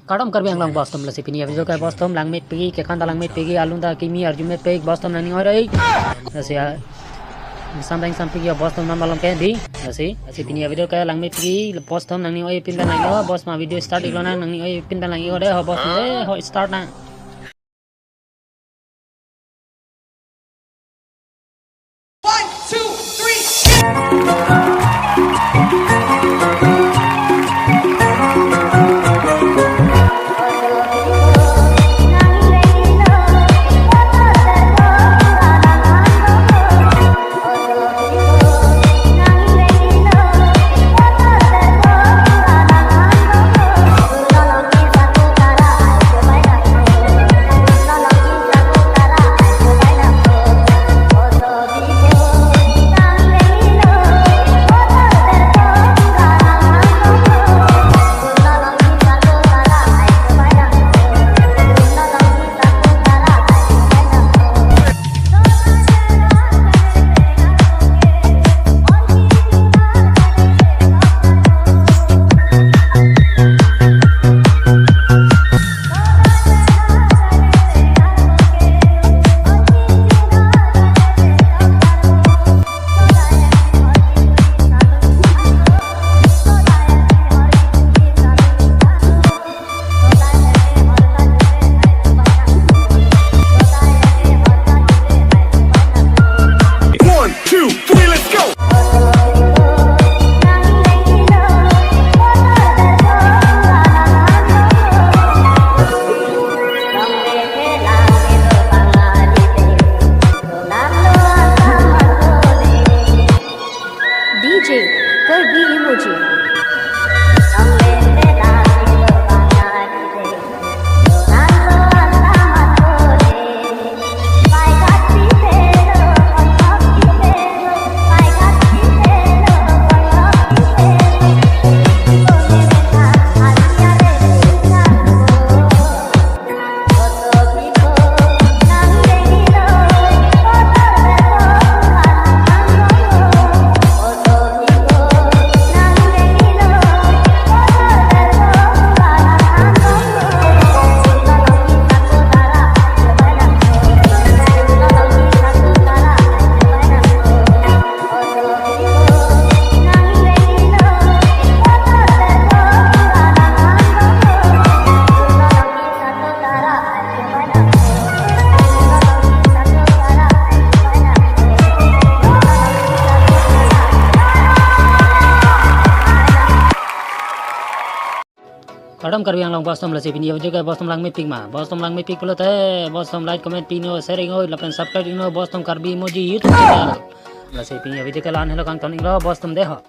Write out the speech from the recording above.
kadam karbi ang lang bostom la sipini aviso ka bostom lang met pigi ke kan lang met pigi alunda kimi arjun met pigi bostom nang ni oi asi samdang sampigi bostom nam malam ke di asi sipini aviso ka lang met pigi bostom nang ni oi pin nang yo bos ma video start iklona nang ni oi pin nang yo de ho bos de ho start na One, two, three. DJ Kirby Emoji. kadam karbi ang lang bostom la sipini aviso ka bostom lang met pig ma bostom lang met pig pulo te bostom like comment pino sharing oi lapen subscribe ino bostom karbi emoji youtube channel la sipini aviso ka lan helo kang toning lo bostom deho